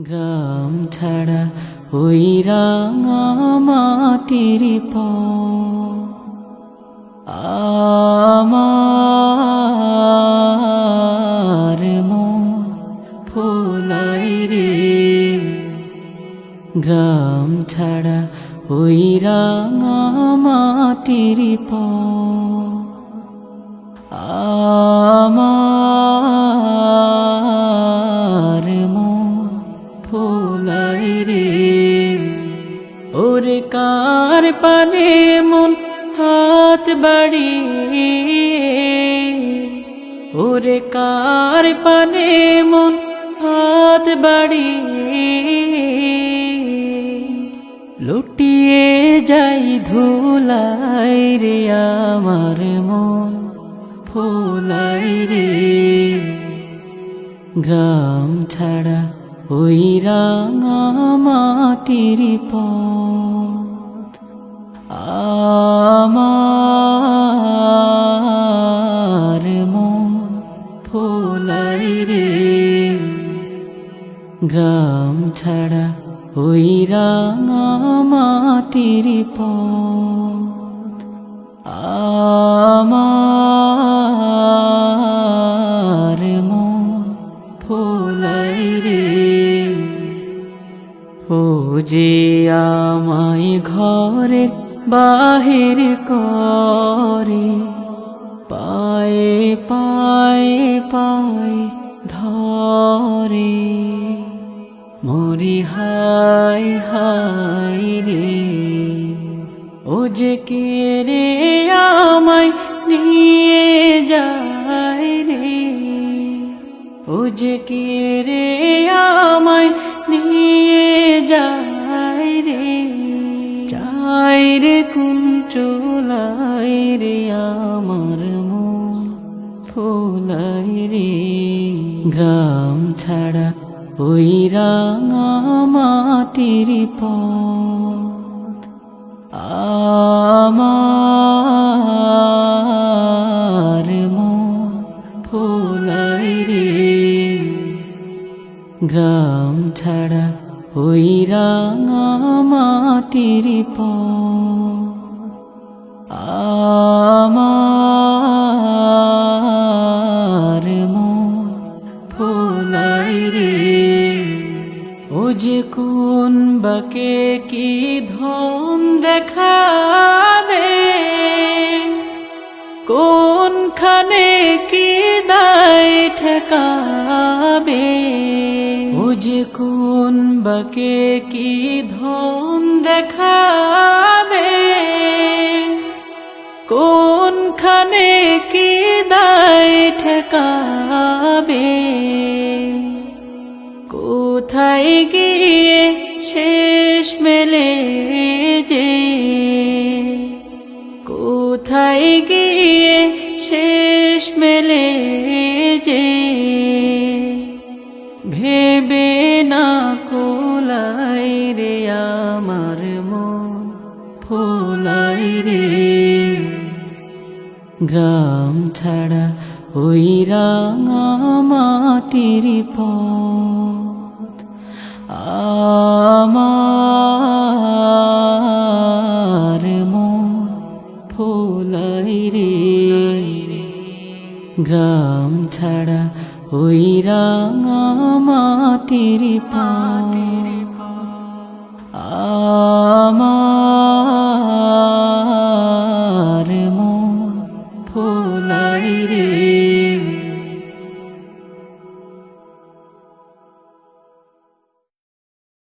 গ্রাম ছাড়া ওই রাঙা মাটির আমার মন ফুলাই রে। গ্রাম ছাড়া ওই রাঙা মাটির আমার মন ফুলাই রে। ওরে কার পানে মন হাত বাড়িয়ে, ওরে কার পানে মন হাত বাড়িয়ে লুটিয়ে যাই ধুলাই রে। আমার মন ফুলাই রে। গ্রাম ছাড়া ওই রাঙা মাটির পথ আমার মন ফুলাই রে। গ্রাম ছাড়া ওই রাঙা মাটির পথ আমার মন ফুলাই রে। ও যে আমায় ঘরের বাহির করে, পায়ে পায়ে পায়ে ধরে, মরি হাই হাই রে। ও যে কে রে আমায় নিয়ে যায় রে, ও যে কে রে আমায় নিয়ে যায় রে। চাই রে কুঞ্চলাই রে আমার মন ফুলাই রে। গ্রাম ছাড়া ওই রাঙা মাটির পথ আমার মন ফুলাই রে। গ্রাম ছাড়া ওই রাঙা মাটির পথ আমার মন ফুলাই রে। ও যে কোন বাকে কি ধন দেখাবে, কোনখানে কি দায় ঠেকাবে। ও যে কোন বাকে কি ধন দেখাবে, কোনখানে কি দায় ঠেকাবে। কোথায় গিয়ে শেষ মেলে যে, কোথায় গিয়ে শেষ মেলে যে। ভেবে না কোলাই রে আমার মন ফুলাই রে। গ্রাম ছাড়া ওই রাঙা মাটির পথ আমার মন ফুলাই রে। গ্রাম ছাড়া ওই রাঙা মাটির পথ আমার মন ফুলাই রে।